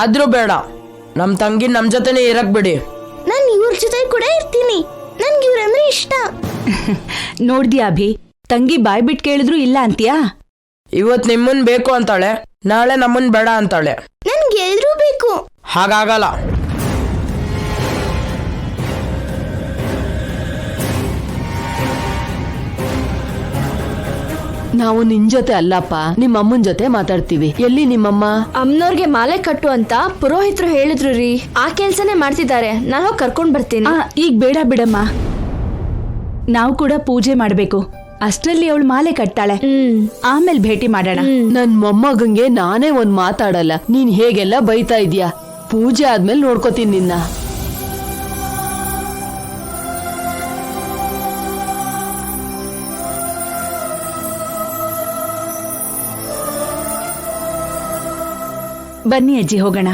ಆದ್ರೂ ಬೇಡ, ನಮ್ ತಂಗಿ ನಮ್ ಜೊತೆನೆ ಇರಕ್ ಬಿಡಿ. ನಾನು ಇವ್ರ ಜೊತೆ ಕೂಡ ಇರ್ತೀನಿ, ನನ್ಗೆ ಇವ್ರಂದ್ರೆ ಇಷ್ಟ. ನೋಡ್ದ್ಯಾ ಅಭಿ, ತಂಗಿ ಬಾಯ್ ಬಿಟ್ಟು ಕೇಳಿದ್ರು ಇಲ್ಲ ಅಂತೀಯಾ? ಇವತ್ ನಿಮ್ಮನ್ ಬೇಕು ಅಂತಾಳೆ, ನಾಳೆ ನಮ್ಮನ್ ಬೇಡ ಅಂತಾಳೆ. ನನ್ಗೆ ಎಲ್ರೂ ಬೇಕು. ಹಾಗಾಗಲ್ಲ. ನಾವು ನಿನ್ ಜೊತೆ ಅಲ್ಲಪ್ಪ, ನಿಮ್ಮ ಅಮ್ಮನ ಜೊತೆ ಮಾತಾಡ್ತೀವಿ. ಎಲ್ಲಿ ನಿಮ್ಮಮ್ಮ? ಅಮ್ಮನವ್ರಿಗೆ ಮಾಲೆ ಕಟ್ಟು ಅಂತ ಪುರೋಹಿತರು ಹೇಳಿದ್ರು ರೀ, ಆ ಕೆಲ್ಸನೇ ಮಾಡ್ತಿದ್ದಾರೆ. ನಾನು ಹೋಗಿ ಕರ್ಕೊಂಡ್ ಬರ್ತೀನಿ. ಈಗ ಬೇಡ ಬಿಡಮ್ಮ, ನಾವು ಕೂಡ ಪೂಜೆ ಮಾಡ್ಬೇಕು. ಅಷ್ಟ್ರಲ್ಲಿ ಅವಳು ಮಾಲೆ ಕಟ್ತಾಳೆ, ಆಮೇಲೆ ಭೇಟಿ ಮಾಡೋಣ. ನನ್ ಮೊಮ್ಮಗಂಗೆ ನಾನೇ ಒಂದ್ ಮಾತಾಡಲ್ಲ, ನೀನ್ ಹೇಗೆಲ್ಲ ಬೈತಾ ಇದೀಯ. ಪೂಜೆ ಆದ್ಮೇಲೆ ನೋಡ್ಕೋತೀನಿ ನಿನ್ನ. ಬನ್ನಿ ಅಜ್ಜಿ, ಹೋಗೋಣ.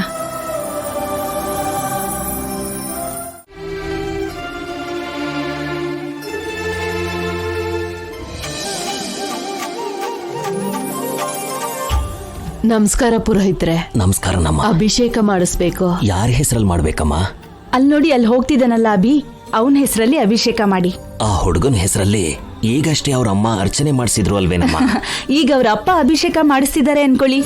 ನಮಸ್ಕಾರ ಪುರೋಹಿತ್ರೆ. ನಮಸ್ಕಾರ ನಮ್ಮ. ಅಭಿಷೇಕ ಮಾಡಿಸ್ಬೇಕು. ಯಾರ ಹೆಸರಲ್ಲಿ ಮಾಡ್ಬೇಕಮ್ಮ? ಅಲ್ಲಿ ನೋಡಿ, ಅಲ್ಲಿ ಹೋಗ್ತಿದ್ದಾನಲ್ಲ ಅಭಿ, ಅವನ ಹೆಸರಲ್ಲಿ ಅಭಿಷೇಕ ಮಾಡಿ. ಆ ಹುಡುಗನ ಹೆಸರಲ್ಲಿ ಈಗಷ್ಟೇ ಅವ್ರ ಅಮ್ಮ ಅರ್ಚನೆ ಮಾಡಿಸಿದ್ರು ಅಲ್ವೇನಮ್ಮ? ಈಗ ಅವ್ರ ಅಪ್ಪ ಅಭಿಷೇಕ ಮಾಡಿಸ್ತಿದ್ದಾರೆ ಅನ್ಕೊಳ್ಳಿ.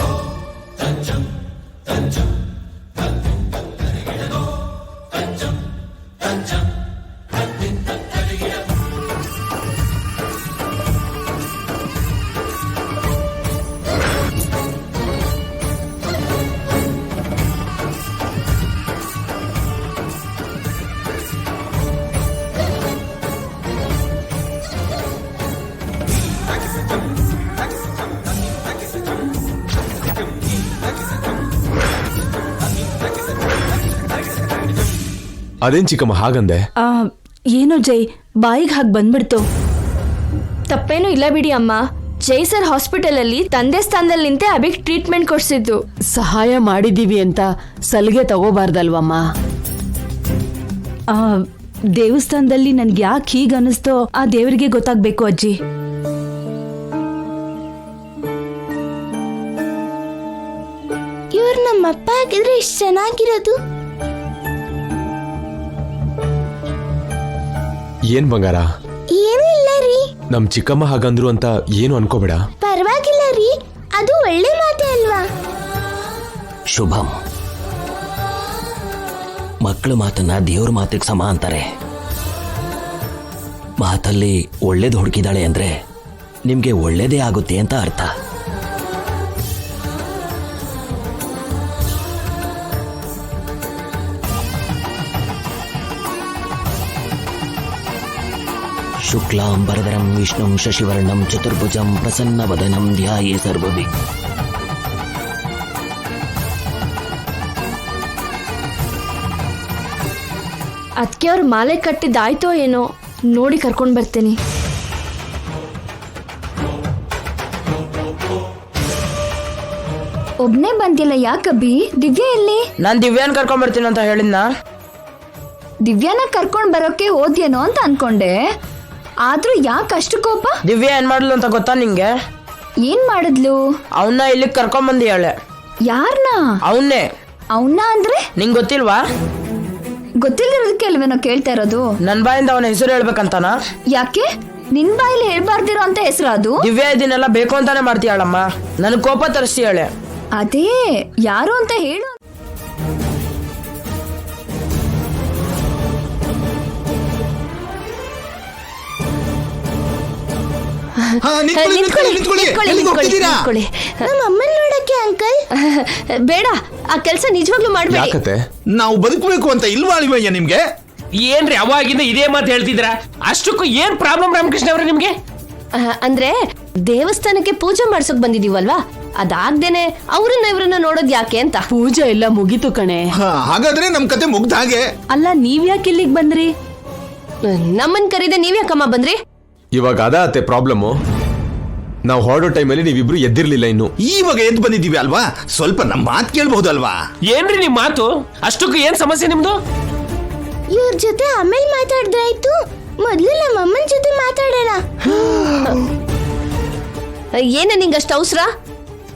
ಅದೇನ್ ಚಿಕ್ಕಮ್ಮ ಹಾಗಂದೆ? ಏನೋ ಜೈ, ಬಾಯಿಗೆ ಹಾಗೆ ಬಂದ್ಬಿಡ್ತು. ತಪ್ಪೇನು ಇಲ್ಲ ಬಿಡಿ ಅಮ್ಮ. ಜೈ ಸರ್ ಹಾಸ್ಪಿಟಲ್ ಅಲ್ಲಿ ತಂದೆ ಸ್ಥಾನದಲ್ಲಿ ನಿಂತೆ ಅಭಿಗ್ ಟ್ರೀಟ್ಮೆಂಟ್ ಕೊಡ್ಸಿದ್ದು. ಸಹಾಯ ಮಾಡಿದೀವಿ ಅಂತ ಸಲಿಗೆ ತಗೋಬಾರ್ದಲ್ವಮ್ಮ? ದೇವಸ್ಥಾನದಲ್ಲಿ ನನ್ಗೆ ಯಾಕೆ ಹೀಗ ಅನಿಸ್ತೋ ಆ ದೇವರಿಗೆ ಗೊತ್ತಾಗ್ಬೇಕು ಅಜ್ಜಿ. ಇವ್ರು ನಮ್ಮಪ್ಪ ಆಗಿದ್ರೆ ಇಷ್ಟು ಚೆನ್ನಾಗಿರೋದು. ಏನ್ ಬಂಗಾರ? ಏನೂ ಇಲ್ಲ ರೀ. ನಮ್ ಚಿಕ್ಕಮ್ಮ ಹಾಗಂದ್ರು ಅಂತ ಏನು ಅನ್ಕೋಬೇಡ. ಪರವಾಗಿಲ್ಲ ರೀ, ಅದು ಒಳ್ಳೆ ಮಾತೆ ಅಲ್ವಾ? ಶುಭಂ. ಮಕ್ಕಳ ಮಾತನ್ನ ದೇವ್ರ ಮಾತಿಗೆ ಸಮ ಅಂತಾರೆ. ಮಾತಲ್ಲಿ ಒಳ್ಳೇದು ಹುಡುಕಿದಾಳೆ ಅಂದ್ರೆ ನಿಮ್ಗೆ ಒಳ್ಳೇದೇ ಆಗುತ್ತೆ ಅಂತ ಅರ್ಥ. ಶುಕ್ಲಾಂಬರಧರಂ ವಿಷ್ಣುಂ ಶಶಿವರ್ಣಂ ಚತುರ್ಭುಜಂ ಪ್ರಸನ್ನವದನಂ ಧ್ಯಾಯೇ ಸರ್ವವಿ. ಅದಕ್ಕೆ ಅವ್ರು ಮಾಲೆ ಕಟ್ಟಿದ್ದಾಯ್ತೋ ಏನೋ, ನೋಡಿ ಕರ್ಕೊಂಡ್ ಬರ್ತೀನಿ. ಒಬ್ನೇ ಬಂದಿಲ್ಲ ಯಾಕಬ್ಬಿ? ದಿವ್ಯಾ ಎಲ್ಲಿ? ನಾನ್ ದಿವ್ಯಾನ್ ಕರ್ಕೊಂಡ್ ಬರ್ತೀನಿ ಅಂತ ಹೇಳಿದ್ನ. ದಿವ್ಯಾನ ಕರ್ಕೊಂಡ್ ಬರೋಕೆ ಹೋದ್ಯೇನೋ ಅಂತ ಅನ್ಕೊಂಡೆ, ಆದ್ರೂ ಯಾಕೆ ಅಷ್ಟು ಕೋಪ? ದಿವ್ಯಾ ಏನ್ ಮಾಡ್ಲು ಅಂತ ಗೊತ್ತಾ ನಿಂಗೆ? ಏನ್ ಮಾಡಿದ್ಲು? ಅವನ್ನ ಇಲ್ಲಿಗೆ ಕರ್ಕೊಂಡ್ ಬಂದಿಯಾಳೆ. ಯಾರನ್ನ? ಅವನ್ನೇ. ಅವನ್ನ ಅಂದ್ರೆ ನಿಂಗ್ ಗೊತ್ತಿಲ್ವಾ? ಗೊತ್ತಿಲ್ಲದಿರೋದಕ್ಕೆ ಅಲ್ವೇನೋ ಕೇಳ್ತಾ ಇರೋದು. ನನ್ ಬಾಯಿಂದ ಅವನ ಹೆಸರು ಹೇಳ್ಬೇಕಂತಾನ? ಯಾಕೆ? ನಿನ್ ಬಾಯಲ್ಲಿ ಹೇಳ್ಬಾರ್ದಿರೋ ಅಂತ ಹೆಸರು ಅದು? ದಿವ್ಯಾ ಇದನ್ನೆಲ್ಲ ಬೇಕು ಅಂತಾನೆ ಮಾಡ್ತೀಯಾಳಮ್ಮ, ನನ್ ಕೋಪ ತರಿಸ್ತೀಯಾಳೆ. ಅದೇ ಯಾರು ಅಂತ ಹೇಳು. ನಮ್ಮ ಅಮ್ಮನ ನೋಡಕ್ಕೆ ಅಂಕಲ್. ಬೇಡ, ಆ ಕೆಲಸ ನಿಜವಾಗ್ಲೂ ಮಾಡ್ಬೇಡಿ. ನಾವು ಬದುಕಬೇಕು ಅಂತ ಇಲ್ವಾ ಅಳಿವಯ್ಯ ನಿಮ್ಗೆ? ಏನ್ರಿ ಅವಾಗಿಂದ ಇದೇ ಮಾತು ಹೇಳ್ತಿದ್ರ? ಅಷ್ಟಕ್ಕೂ ಏನ್ ಪ್ರಾಬ್ಲಮ್ ರಾಮಕೃಷ್ಣ ಅವ್ರೆ ನಿಮ್ಗೆ? ಅಂದ್ರೆ ದೇವಸ್ಥಾನಕ್ಕೆ ಪೂಜೆ ಮಾಡ್ಸೋಕ್ ಬಂದಿದೀವಲ್ವಾ, ಅದಾಗ್ದೇನೆ ಅವ್ರನ್ನ ಇವ್ರನ್ನ ನೋಡೋದ್ ಯಾಕೆ ಅಂತ. ಪೂಜೆ ಎಲ್ಲ ಮುಗೀತು ಕಣೆ. ಹಾಗಾದ್ರೆ ನಮ್ ಕತೆ ಮುಗ್ದ ಹಾಗೆ. ಅಲ್ಲ, ನೀವ್ ಯಾಕೆ ಇಲ್ಲಿಗೆ ಬಂದ್ರಿ? ನಮ್ಮನ್ ಕರೀದೆ ನೀವ್ಯಾಕಮ್ಮ ಬಂದ್ರಿ? ಇವಾಗ ಅದೇ ಪ್ರಾಬ್ಲಮ್. ನಾವು ಹೊರಡೋ ಟೈಮಲ್ಲಿ ನೀವಿಬ್ರು ಎದ್ದಿರ್ಲಿಲ್ಲ. ಇನ್ನು ಇವಾಗ ಎದ್ದು ಬಂದಿದೀವಿ ಅಲ್ವಾ, ಸ್ವಲ್ಪ ನಮ್ ಮಾತು ಕೇಳ್ಬಹುದಲ್ವಾ? ಏನ್ರಿ ನಿಮ್ ಮಾತು? ಅಷ್ಟಕ್ಕೂ ಏನ್ ಸಮಸ್ಯೆ ನಿಮ್ದು? ಇವ್ರ ಜೊತೆ ಆಮೇಲೆ ಮಾತಾಡಿದ್ರಾಯ್ತು, ಮೊದ್ಲು ನಮ್ಮ ಅಮ್ಮನ ಜೊತೆ ಮಾತಾಡೋಣ. ಏನ ನಿಂಗಷ್ಟು ಅವಸರ?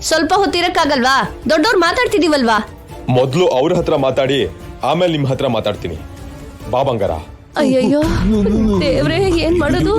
ಸ್ವಲ್ಪ ಹೊತ್ತಿರಕ್ಕಾಗಲ್ವಾ? ದೊಡ್ಡವ್ರು ಮಾತಾಡ್ತಿದೀವಲ್ವಾ? ಮೊದಲು ಅವ್ರ ಹತ್ರ ಮಾತಾಡಿ ಆಮೇಲೆ ನಿಮ್ಮ ಹತ್ರ ಮಾತಾಡ್ತೀನಿ. ಬಾ ಬಂಗಾರ. ಅಯ್ಯಯ್ಯೋ ದೇವ್ರೇ, ಏನ್ ಮಾಡೋದು?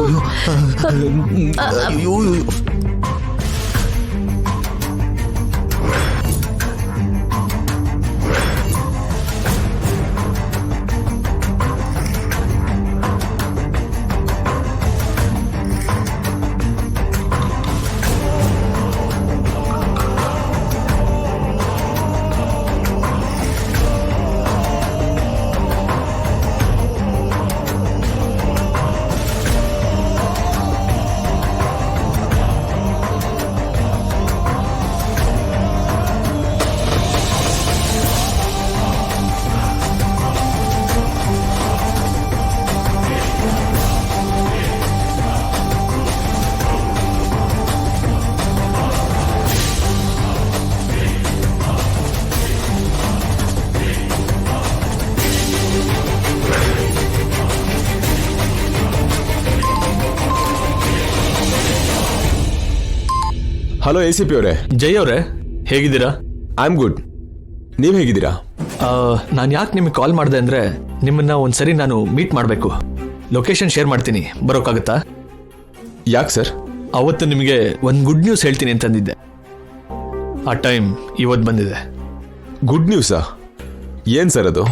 ಹಲೋ ACP ಅವರೇ. ಜೈ ಅವರೇ, ಹೇಗಿದ್ದೀರಾ? I am good. ನೀವು ಹೇಗಿದ್ದೀರಾ? ನಾನು ಯಾಕೆ ನಿಮಗೆ ಕಾಲ್ ಮಾಡಿದೆ ಅಂದರೆ ನಿಮ್ಮನ್ನ ಒಂದ್ಸರಿ ನಾನು ಮೀಟ್ ಮಾಡಬೇಕು. ಲೊಕೇಶನ್ ಶೇರ್ ಮಾಡ್ತೀನಿ, ಬರೋಕ್ಕಾಗುತ್ತಾ? ಯಾಕೆ ಸರ್? ಅವತ್ತು ನಿಮಗೆ ಒಂದು ಗುಡ್ ನ್ಯೂಸ್ ಹೇಳ್ತೀನಿ ಅಂತಂದಿದ್ದೆ. ಆ ಟೈಮ್ ಇವತ್ತು ಬಂದಿದೆ. ಗುಡ್ ನ್ಯೂಸಾ? ಏನು ಸರ್ ಅದು?